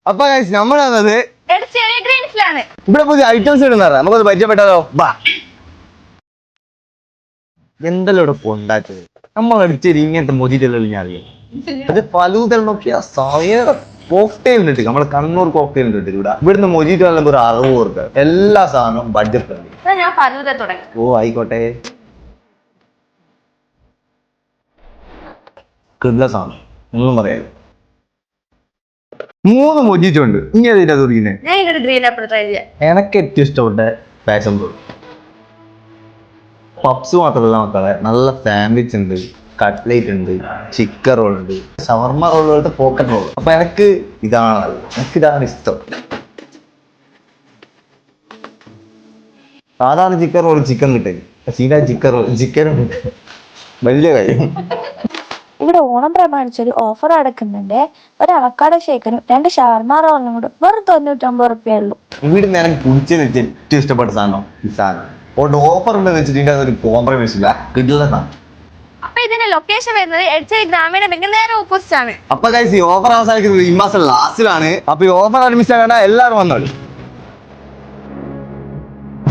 അപ്പൊ നമ്മളത് ഇവിടെ പുതിയ ഐറ്റംസ് ഇടുന്നാറ നമുക്കത് പരിചയപ്പെട്ടാലോ? ബാ, എന്തെല്ലാം ഇവിടെ കൊണ്ടാച്ചത് നമ്മൾ അടിച്ചത് ഇങ്ങനത്തെ മൊജിറ്റെല്ലാം ഞാൻ അറിയാം. അത് ഫലൂദ നോക്കിയ കോക്ടെയിൽ ഉണ്ട്, നമ്മളെ കണ്ണൂർ കോക്ടെയിൽ ഉണ്ട് ഇവിടെ. ഇവിടുന്ന് മൊജിറ്റോ ഒരു 60 രൂപ. എല്ലാ സാധനവും ബഡ്ജറ്റ് ഉണ്ട്. ഓ ആയിക്കോട്ടെ, കിട്ടുന്ന സാധനം ഒന്നും പറയാം. 3 മൊജിറ്റോ ഉണ്ട്. ഇനി ഏതാ തുറക്കുന്നത്? എനക്ക് ഏറ്റവും ഇഷ്ടപ്പെട്ട പാഷൻ ഫ്രൂട്ട്. പപ്സ് മാത്രമല്ല മക്കളെ, നല്ല സാൻഡ്വിച്ച് ഉണ്ട്, കട്ട്ലേറ്റ് ഉണ്ട്, ചിക്കൻ റോൾ ഉണ്ട്, ഷവർമ റോൾ പോലത്തെ പോക്കറ്റ് റോൾ. അപ്പൊ എനിക്കിതാണ് ഇഷ്ടം. സാധാരണ ചിക്കൻ റോൾ ചിക്കൻ കിട്ടേ, സീന ചിക്കൻ റോൾ ചിക്കനും വലിയ കാര്യം. ഇവിടെ ഓണം പ്രമാണിച്ചൊരു ഓഫർ നടക്കുന്നുണ്ട്. ഒരു അവക്കാഡോ ഷേക്കിനും 2 ഷവർമ റോളിനും കൂടെ വെറും 99 റുപ്യേ ഉള്ളൂ. ഇവിടുന്ന് എനിക്ക് കുടിച്ചത് ഏറ്റവും ഇഷ്ടപ്പെട്ട സാധനം ഈ സാധനം. ഓഫർ ഉണ്ടെന്ന് വെച്ചിട്ട് ഒരു കോംപ്രമൈസ് ഇല്ല, കിട്ടുന്ന സാധനം. അപ്പൊ ഇതിന്റെ ലൊക്കേഷൻ വരുന്നത് എടച്ചേരി ഗ്രാമീണ ബാങ്ക് നേരെ ഓപ്പോസിറ്റ് ആണ്. അപ്പൊ ഈ ഓഫർ അവസാനിക്കുന്നത് ഈ മാസം ലാസ്റ്റിലാണ്. അപ്പൊ ഈ ഓഫർ മിസ് ആകേണ്ട, എല്ലാവരും വന്നോളൂ.